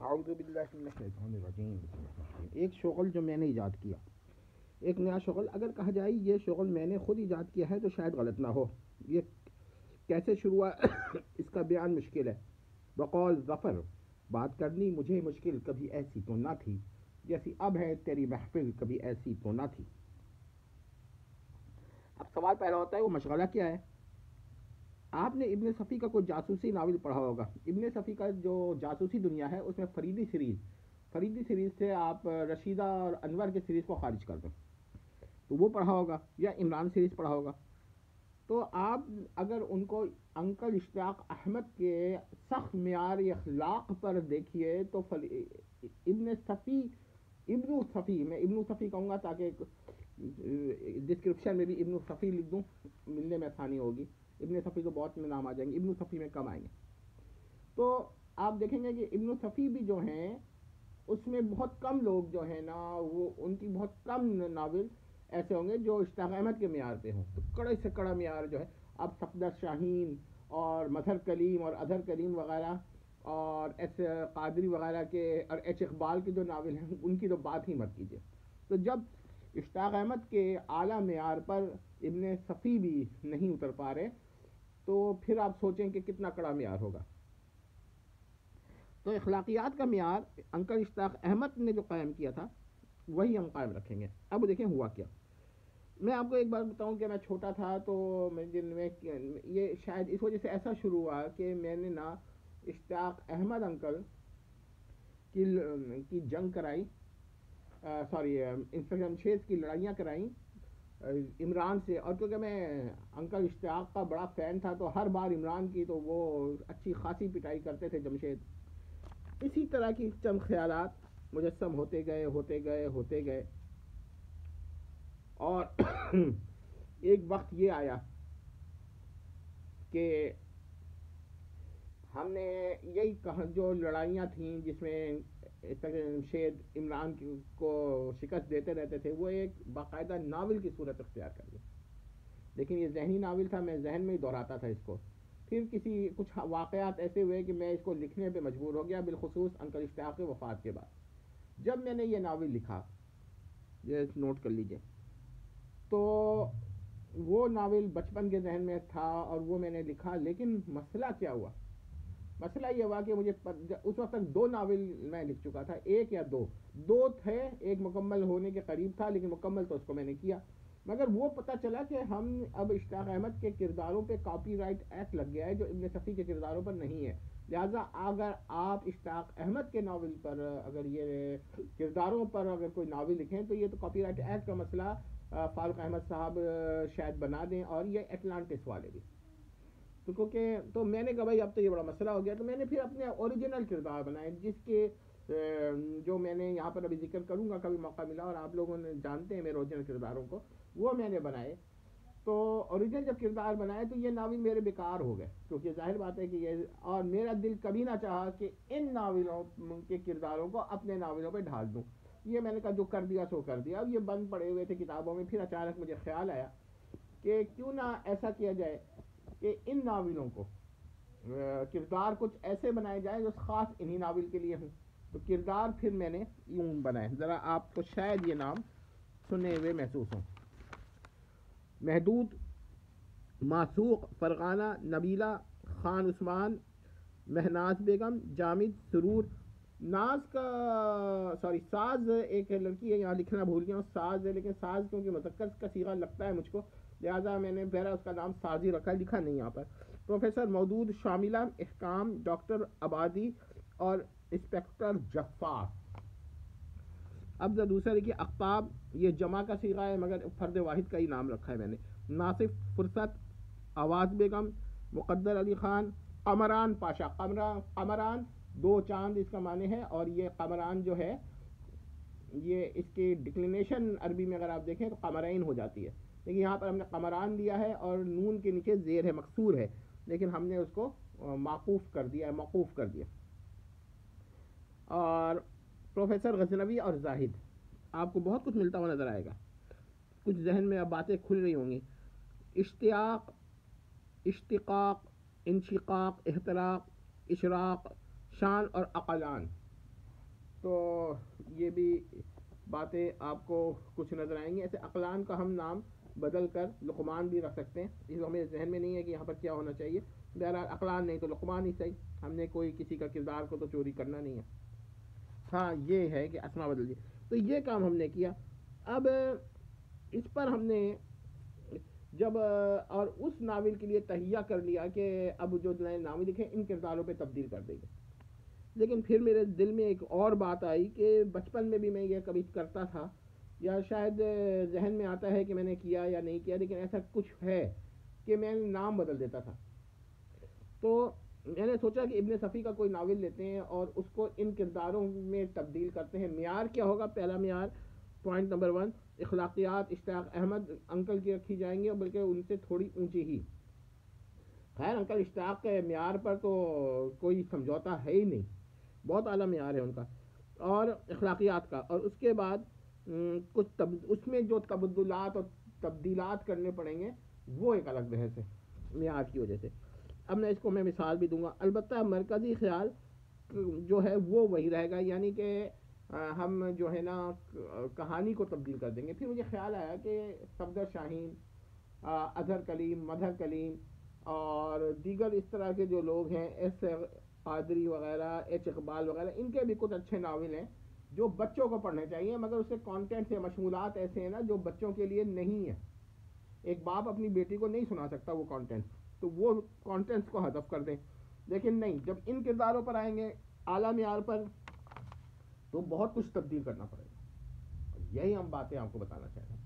اعوذ باللہ من الشیطان الرجیم، بسم اللہ الرحمن الرحیم۔ ایک شغل جو میں نے ایجاد کیا، ایک نیا شغل، اگر کہا جائے یہ شغل میں نے خود ایجاد کیا ہے تو شاید غلط نہ ہو۔ یہ کیسے شروع ہوا اس کا بیان مشکل ہے۔ بقول ظفر، بات کرنی مجھے مشکل کبھی ایسی تو نہ تھی، جیسی اب ہے تیری محفل کبھی ایسی تو نہ تھی۔ اب سوال پیدا ہوتا ہے وہ مشغلہ کیا ہے؟ آپ نے ابن صفی کا کوئی جاسوسی ناول پڑھا ہوگا۔ ابن صفی کا جو جاسوسی دنیا ہے اس میں فریدی سیریز سے آپ رشیدہ اور انور کے سیریز کو خارج کر دیں تو وہ پڑھا ہوگا، یا عمران سیریز پڑھا ہوگا۔ تو آپ اگر ان کو انکل اشتیاق احمد کے سخت معیار اخلاق پر دیکھیے تو ابن صفی میں ابن صفی کہوں گا تاکہ ڈسکرپشن میں بھی ابن صفی لکھ دوں، ملنے میں آسانی ہوگی۔ ابن صفی تو بہت میں نام آ جائیں گے، ابن صفی میں کم آئیں گے۔ تو آپ دیکھیں گے کہ ابن صفی بھی جو ہیں اس میں بہت کم لوگ جو ہیں نا، وہ ان کی بہت کم ناول ایسے ہوں گے جو اشتیاق احمد کے معیار پہ ہوں۔ تو کڑے سے کڑا معیار جو ہے، اب صفدر شاہین اور مظہر کلیم اور اظہر کلیم وغیرہ اور ایس قادری وغیرہ کے اور ایچ اقبال کے جو ناول ہیں ان کی تو بات ہی مت کیجیے۔ تو جب اشتیاق احمد کے اعلیٰ معیار پر ابن صفی بھی نہیں اتر پا رہے تو پھر آپ سوچیں کہ کتنا کڑا معیار ہوگا۔ تو اخلاقیات کا معیار انکل اشتیاق احمد نے جو قائم کیا تھا وہی ہم قائم رکھیں گے۔ اب دیکھیں ہوا کیا۔ میں آپ کو ایک بات بتاؤں کہ میں چھوٹا تھا تو یہ شاید اس وجہ سے ایسا شروع ہوا کہ میں نے نا اشتیاق احمد انکل کی جنگ کرائی، انسپکٹر جمشید کی لڑائیاں کرائیں عمران سے، اور کیونکہ میں انکل اشتیاق کا بڑا فین تھا تو ہر بار عمران کی تو وہ اچھی خاصی پٹائی کرتے تھے جمشید۔ اسی طرح کی چند خیالات مجسم ہوتے گئے اور ایک وقت یہ آیا کہ ہم نے یہی کہا، جو لڑائیاں تھیں جس میں شید عمران کو شکست دیتے رہتے تھے، وہ ایک باقاعدہ ناول کی صورت اختیار کر لی۔ لیکن یہ ذہنی ناول تھا، میں ذہن میں ہی دہراتا تھا اس کو۔ پھر کچھ واقعات ایسے ہوئے کہ میں اس کو لکھنے پہ مجبور ہو گیا، بالخصوص انکل اشتیاق کی وفات کے بعد۔ جب میں نے یہ ناول لکھا، یہ نوٹ کر لیجئے، تو وہ ناول بچپن کے ذہن میں تھا اور وہ میں نے لکھا، لیکن مسئلہ کیا ہوا؟ مسئلہ یہ ہوا کہ مجھے اس وقت تک 2 ناول میں لکھ چکا تھا، ایک یا دو تھے، ایک مکمل ہونے کے قریب تھا لیکن مکمل تو اس کو میں نے کیا، مگر وہ پتہ چلا کہ ہم اب اشتیاق احمد کے کرداروں پہ کاپی رائٹ ایکٹ لگ گیا ہے جو ابن صفی کے کرداروں پر نہیں ہے۔ لہٰذا اگر آپ اشتیاق احمد کے ناول پر اگر یہ کرداروں پر اگر کوئی ناول لکھیں تو یہ تو کاپی رائٹ ایکٹ کا مسئلہ فاروق احمد صاحب شاید بنا دیں، اور یہ اٹلانٹس والے بھی۔ تو کیونکہ تو میں نے کہا بھائی اب تو یہ بڑا مسئلہ ہو گیا، تو میں نے پھر اپنے اوریجنل کردار بنائے، جس کے جو میں نے یہاں پر ابھی ذکر کروں گا کبھی موقع ملا، اور آپ لوگوں نے جانتے ہیں میرے اوریجنل کرداروں کو، وہ میں نے بنائے۔ تو اوریجنل جب کردار بنائے تو یہ ناول میرے بیکار ہو گئے، کیونکہ ظاہر بات ہے کہ یہ، اور میرا دل کبھی نہ چاہا کہ ان ناولوں کے کرداروں کو اپنے ناولوں پہ ڈھال دوں۔ یہ میں نے کہا جو کر دیا سو کر دیا، اب یہ بند پڑے ہوئے تھے کتابوں میں۔ پھر اچانک مجھے خیال آیا کہ کیوں نہ ایسا کیا جائے کہ ان ناولوں کو کردار کچھ ایسے بنائے جائیں جو خاص انہی ناول کے لیے ہوں۔ تو کردار پھر میں نے یوں بنائے، ذرا آپ کو شاید یہ نام سنے ہوئے محسوس ہوں: محدود، معشوق، فرغانہ، نبیلہ، خان عثمان، مہناز بیگم، جامد، سرور۔ ساز ایک لڑکی ہے، یہاں لکھنا بھول گیا ہوں، ساز ہے، لیکن ساز کیونکہ مذکر کا صیغہ لگتا ہے مجھ کو، لہٰذا میں نے پہلا اس کا نام سازی رکھا، لکھا نہیں یہاں پر۔ پروفیسر مودود شاملہ، احکام، ڈاکٹر عبادی اور انسپکٹر جفار۔ اب دوسرا دیکھیے، اقطاب، یہ جمع کا صیغہ ہے مگر فرد واحد کا ہی نام رکھا ہے میں نے۔ ناصف، فرصت، آواز بیگم، مقدر علی خان، قمران پاشا۔ قمران 2 چاند اس کا معنی ہے، اور یہ قمران جو ہے یہ اس کی ڈکلینیشن عربی میں اگر آپ دیکھیں تو قمرین ہو جاتی ہے، لیکن یہاں پر ہم نے قمران دیا ہے اور نون کے نیچے زیر ہے، مکسور ہے، لیکن ہم نے اس کو موقوف کر دیا۔ اور پروفیسر غزنوی اور زاہد، آپ کو بہت کچھ ملتا ہوا نظر آئے گا، کچھ ذہن میں اب باتیں کھل رہی ہوں گی۔ اشتیاق، اشتقاق، انشقاق، احتراق، اشراق، شان اور اقلان۔ تو یہ بھی باتیں آپ کو کچھ نظر آئیں گی. ایسے اقلان کا ہم نام بدل کر لقمان بھی رکھ سکتے ہیں. اس ہمیں ذہن میں نہیں ہے کہ یہاں پر کیا ہونا چاہیے. بہرحال اقلان نہیں تو لقمان ہی صحیح, ہم نے کوئی کسی کا کردار کو تو چوری کرنا نہیں ہے. ہاں یہ ہے کہ اسما بدل دی. تو یہ کام ہم نے کیا. اب اس پر ہم نے جب اور اس ناول کے لیے تہیہ کر لیا کہ اب جو نئے ناول لکھے ان کرداروں پہ تبدیل کر دیں گے. لیکن پھر میرے دل میں ایک اور بات آئی کہ بچپن میں بھی میں یہ کبھی کرتا تھا, یا شاید ذہن میں آتا ہے کہ میں نے کیا یا نہیں کیا, لیکن ایسا کچھ ہے کہ میں نام بدل دیتا تھا. تو میں نے سوچا کہ ابن صفی کا کوئی ناول لیتے ہیں اور اس کو ان کرداروں میں تبدیل کرتے ہیں. معیار کیا ہوگا؟ پہلا معیار, پوائنٹ نمبر 1, اخلاقیات اشتیاق احمد انکل کی رکھی جائیں گی, بلکہ ان سے تھوڑی اونچی ہی. خیر انکل اشتیاق کے معیار پر تو کوئی سمجھوتا ہے ہی نہیں, بہت اعلیٰ معیار ہے ان کا. اور اخلاقیات کا, اور اس کے بعد کچھ اس میں جو تبدلات اور تبدیلات کرنے پڑیں گے وہ ایک الگ بحث ہے معیار کی وجہ سے. اب میں اس کو میں مثال بھی دوں گا. البتہ مرکزی خیال جو ہے وہ وہی رہے گا, یعنی کہ ہم جو ہے نا کہانی کو تبدیل کر دیں گے. پھر مجھے خیال آیا کہ صفدر شاہین, اظہر کلیم, مظہر کلیم اور دیگر اس طرح کے جو لوگ ہیں, ایس قادری وغیرہ, ایچ اقبال وغیرہ, ان کے بھی کچھ اچھے ناول ہیں جو بچوں کو پڑھنے چاہیے, مگر اس کے کانٹینٹس یا مشمولات ایسے ہیں نا جو بچوں کے لیے نہیں ہیں. ایک باپ اپنی بیٹی کو نہیں سنا سکتا وہ کانٹینٹس, تو وہ کانٹینٹس کو حذف کر دیں. لیکن نہیں, جب ان کرداروں پر آئیں گے اعلیٰ معیار پر, تو بہت کچھ تبدیل کرنا پڑے گا. یہی ہم باتیں آپ کو بتانا چاہ رہے ہیں.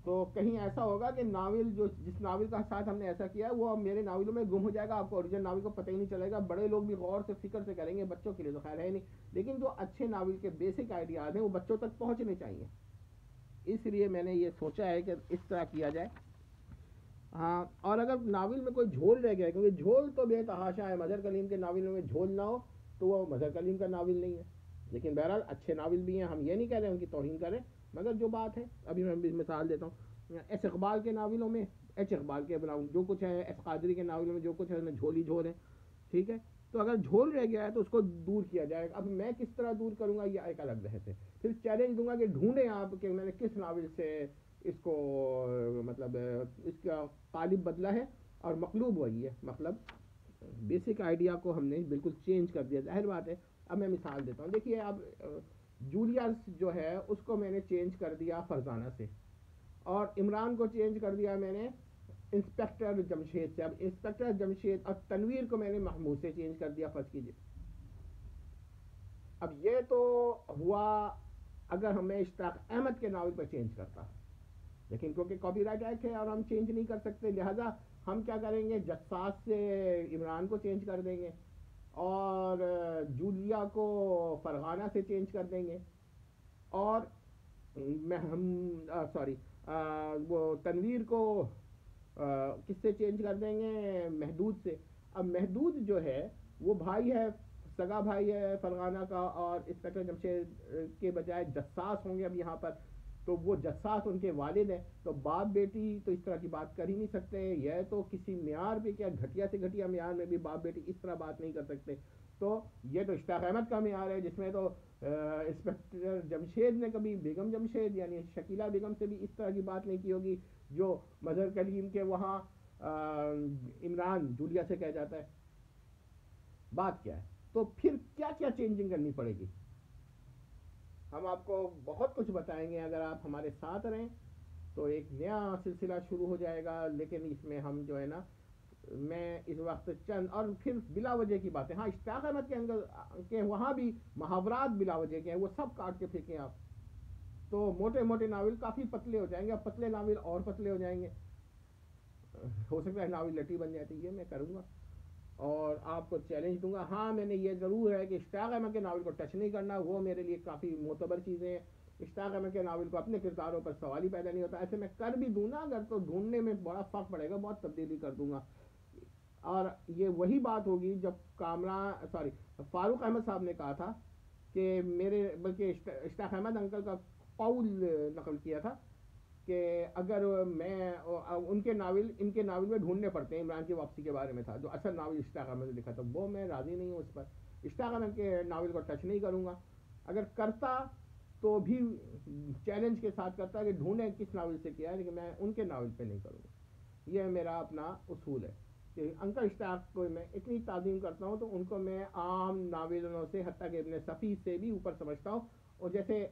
تو کہیں ایسا ہوگا کہ ناول جس ناول کا ساتھ ہم نے ایسا کیا وہ میرے ناولوں میں گم ہو جائے گا, آپ کو اوریجنل ناول کو پتہ ہی نہیں چلے گا. بڑے لوگ بھی غور سے فکر سے کریں گے, بچوں کے لیے تو خیر ہے نہیں, لیکن جو اچھے ناول کے بیسک آئیڈیاز ہیں وہ بچوں تک پہنچنے چاہیے. اس لیے میں نے یہ سوچا ہے کہ اس طرح کیا جائے. ہاں, اور اگر ناول میں کوئی جھول رہ گیا, کیونکہ جھول تو بے تحاشا ہے, مظہر کلیم کے ناولوں میں جھول نہ ہو تو وہ مظہر کلیم کا ناول نہیں ہے. لیکن بہرحال اچھے ناول بھی ہیں, ہم یہ نہیں کہہ رہے ان کی توہین کریں, مگر جو بات ہے ابھی میں مثال دیتا ہوں. ایس اقبال کے ناولوں میں, ایچ اقبال کے جو کچھ ہے, ایس قادری کے ناولوں میں جو کچھ ہے اس میں جھول ہی جھول ہے, ٹھیک ہے. تو اگر جھول رہ گیا ہے تو اس کو دور کیا جائے. اب میں کس طرح دور کروں گا یہ ایک الگ بحث ہے. پھر چیلنج دوں گا کہ ڈھونڈیں آپ کہ میں نے کس ناول سے اس کو مطلب اس کا قالب بدلا ہے, اور مقلوب وہی ہے. مطلب بیسک آئیڈیا کو ہم نے بالکل چینج کر دیا. ظاہر بات ہے. اب میں مثال دیتا ہوں. دیکھیے اب جولیس جو ہے اس کو میں نے چینج کر دیا فرزانہ سے, اور عمران کو چینج کر دیا میں نے انسپیکٹر جمشید سے. اب انسپیکٹر جمشید اور تنویر کو میں نے محمود سے چینج کر دیا, فرض کیجیے. اب یہ تو ہوا اگر ہمیں اشتیاق احمد کے ناول پہ چینج کرتا, لیکن کیونکہ کاپی رائٹ ایکٹ ہے اور ہم چینج نہیں کر سکتے, لہذا ہم کیا کریں گے, جساس سے عمران کو چینج کر دیں گے, اور جولیا کو فرغانہ سے چینج کر دیں گے, اور سوری وہ تنویر کو کس سے چینج کر دیں گے, محدود سے. اب محدود جو ہے وہ بھائی ہے, سگا بھائی ہے فرغانہ کا, اور انسپیکٹر جمشید کے بجائے جساس ہوں گے اب یہاں پر, تو وہ جساس ان کے والد ہیں. تو باپ بیٹی تو اس طرح کی بات کر ہی نہیں سکتے. یہ تو کسی معیار پہ, کیا گھٹیا سے گھٹیا معیار میں بھی باپ بیٹی اس طرح بات نہیں کر سکتے. تو یہ تو اشتیاق احمد کا معیار ہے, جس میں تو انسپیکٹر جمشید نے کبھی بیگم جمشید یعنی شکیلہ بیگم سے بھی اس طرح کی بات نہیں کی ہوگی جو مظہر کلیم کے وہاں عمران جولیا سے کہہ جاتا ہے. بات کیا ہے؟ تو پھر کیا کیا چینجنگ کرنی پڑے گی, ہم آپ کو بہت کچھ بتائیں گے. اگر آپ ہمارے ساتھ رہیں تو ایک نیا سلسلہ شروع ہو جائے گا. لیکن اس میں ہم جو ہے نا, میں اس وقت چند اور پھر بلا وجہ کی باتیں, ہاں اشتیاق احمد کے اندر کے وہاں بھی محاورات بلا وجہ کے ہیں, وہ سب کاٹ کے پھینکیں آپ, تو موٹے موٹے ناول کافی پتلے ہو جائیں گے. اب پتلے ناول اور پتلے ہو جائیں گے, ہو سکتا ہے ناول لٹی بن جاتی. یہ میں کروں گا اور آپ کو چیلنج دوں گا. ہاں میں نے یہ ضرور ہے کہ اشتیاق احمد کے ناول کو ٹچ نہیں کرنا, وہ میرے لیے کافی معتبر چیزیں ہیں. اشتیاق احمد کے ناول کو اپنے کرداروں پر سوال ہی پیدا نہیں ہوتا. ایسے میں کر بھی دوں نا اگر, تو ڈھونڈنے میں بڑا فرق پڑے گا, بہت تبدیلی کر دوں گا. اور یہ وہی بات ہوگی جب فاروق احمد صاحب نے کہا تھا کہ میرے, بلکہ اشتیاق احمد انکل کا قول نقل کیا تھا کہ اگر میں ان کے ناول میں ڈھونڈنے پڑتے ہیں, عمران کی واپسی کے بارے میں تھا جو اصل ناول اشتیاق احمد نے لکھا تھا, وہ میں راضی نہیں ہوں اس پر. اشتیاق احمد کے ناول کو ٹچ نہیں کروں گا. اگر کرتا تو بھی چیلنج کے ساتھ کرتا کہ ڈھونڈیں کس ناول سے کیا ہے، لیکن میں ان کے ناول پہ نہیں کروں گا. یہ میرا اپنا اصول ہے کہ انکل اشتیاق کو میں اتنی تعظیم کرتا ہوں تو ان کو میں عام ناولوں سے حتیٰ کہ ابن صفی سے بھی اوپر سمجھتا ہوں. اور جیسے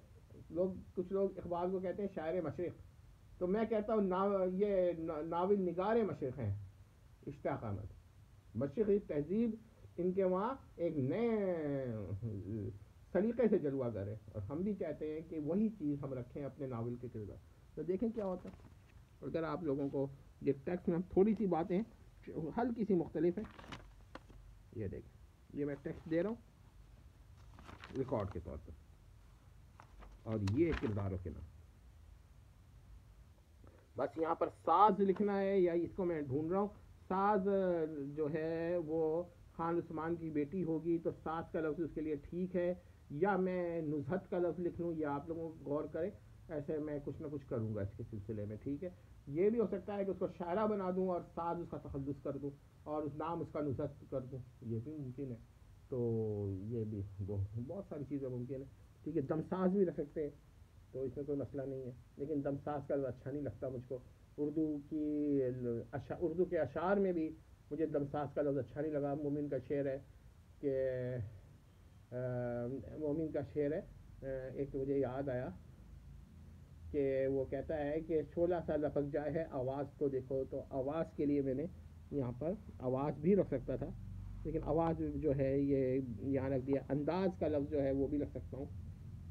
کچھ لوگ اقبال کو کہتے ہیں شاعر مشرق، تو میں کہتا ہوں یہ ناول نگار مشرق ہیں اشتیاق احمد. مشرقی تہذیب ان کے وہاں ایک نئے سلیقے سے جلوہ گر ہے، اور ہم بھی چاہتے ہیں کہ وہی چیز ہم رکھیں اپنے ناول کے کردار. تو دیکھیں کیا ہوتا ہے. اگر آپ لوگوں کو یہ ٹیکسٹ میں تھوڑی سی باتیں ہلکی سی مختلف ہیں. یہ دیکھیں، یہ میں ٹیکسٹ دے رہا ہوں ریکارڈ کے طور پر، اور یہ کرداروں کے نام. بس یہاں پر ساز لکھنا ہے، یا اس کو میں ڈھونڈ رہا ہوں. ساز جو ہے وہ خان عثمان کی بیٹی ہوگی تو ساز کا لفظ اس کے لیے ٹھیک ہے، یا میں نزہت کا لفظ لکھ لوں، یا آپ لوگوں کو غور کریں. ایسے میں کچھ نہ کچھ کروں گا اس کے سلسلے میں، ٹھیک ہے. یہ بھی ہو سکتا ہے کہ اس کو شاعرہ بنا دوں اور ساز اس کا تخلص کر دوں اور اس نام اس کا نزہت کر دوں، یہ بھی ممکن ہے. تو یہ بھی بہت ساری چیزیں ممکن ہے، ٹھیک ہے. دم ساز بھی رکھ سکتے ہیں، تو اس میں کوئی مسئلہ نہیں ہے. لیکن دم ساز کا اچھا نہیں لگتا مجھ کو. اردو کے اشعار میں بھی مجھے دم ساز کا لفظ اچھا نہیں لگا. مومن کا شعر ہے کہ مومن کا شعر ہے، ایک مجھے یاد آیا کہ وہ کہتا ہے کہ شعلہ سا لپک جائے ہے آواز کو دیکھو. تو آواز کے لیے میں نے یہاں پر آواز بھی رکھ سکتا تھا، لیکن آواز جو ہے یہ یہاں رکھ دیا. انداز کا لفظ جو ہے وہ بھی رکھ سکتا ہوں.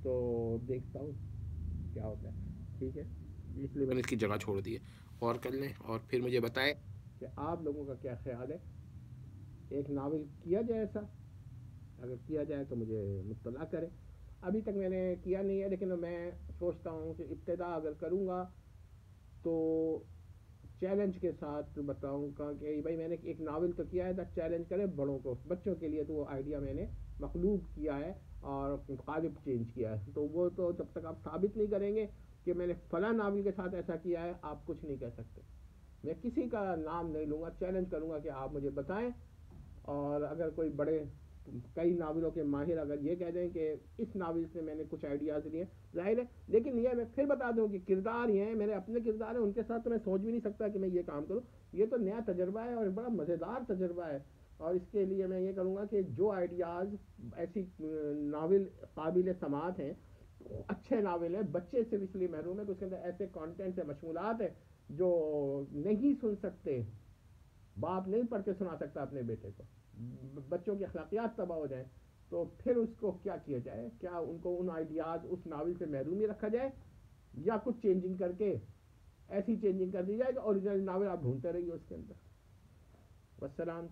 تو دیکھتا ہوں کیا ہوتا ہے، ٹھیک ہے. اس لیے میں نے اس کی جگہ چھوڑ دی ہے. اور کر لیں اور پھر مجھے بتائیں کہ آپ لوگوں کا کیا خیال ہے. ایک ناول کیا جائے ایسا، اگر کیا جائے تو مجھے مطلع کریں. ابھی تک میں نے کیا نہیں ہے، لیکن میں سوچتا ہوں کہ ابتدا اگر کروں گا تو چیلنج کے ساتھ بتاؤں گا کہ بھائی میں نے ایک ناول تو کیا ہے تھا، چیلنج کرے بڑوں کو. بچوں کے لیے تو وہ آئیڈیا میں نے مخلوق کیا ہے اور قالب چینج کیا ہے. تو وہ تو جب تک آپ ثابت نہیں کریں گے کہ میں نے فلاں ناول کے ساتھ ایسا کیا ہے، آپ کچھ نہیں کہہ سکتے. میں کسی کا نام نہیں لوں گا، چیلنج کروں گا کہ آپ مجھے بتائیں. اور اگر کوئی بڑے کئی ناولوں کے ماہر اگر یہ کہہ دیں کہ اس ناول سے میں نے کچھ آئیڈیاز لیے، ظاہر ہے. لیکن یہ میں پھر بتا دوں کہ کردار یہ ہیں، میرے اپنے کردار ہیں، ان کے ساتھ تو میں سوچ بھی نہیں سکتا کہ میں یہ کام کروں. یہ تو نیا تجربہ ہے اور بڑا مزیدار تجربہ ہے. اور اس کے لیے میں یہ کروں گا کہ جو آئیڈیاز ایسی ناول قابل سماعت ہیں، اچھے ناول ہیں، بچے صرف اس لیے محروم ہے کہ اس کے اندر ایسے کانٹینٹ ہے، مشمولات ہیں جو نہیں سن سکتے. باپ نہیں پڑھ کے سنا سکتا اپنے بیٹے کو، بچوں کی اخلاقیات تباہ ہو جائیں. تو پھر اس کو کیا کیا جائے؟ کیا ان کو ان آئیڈیاز اس ناول سے محروم ہی رکھا جائے، یا کچھ چینجنگ کر کے ایسی چینجنگ کر دی جائے کہ اوریجنل ناول آپ ڈھونڈتے رہیے اس کے اندر. والسلام.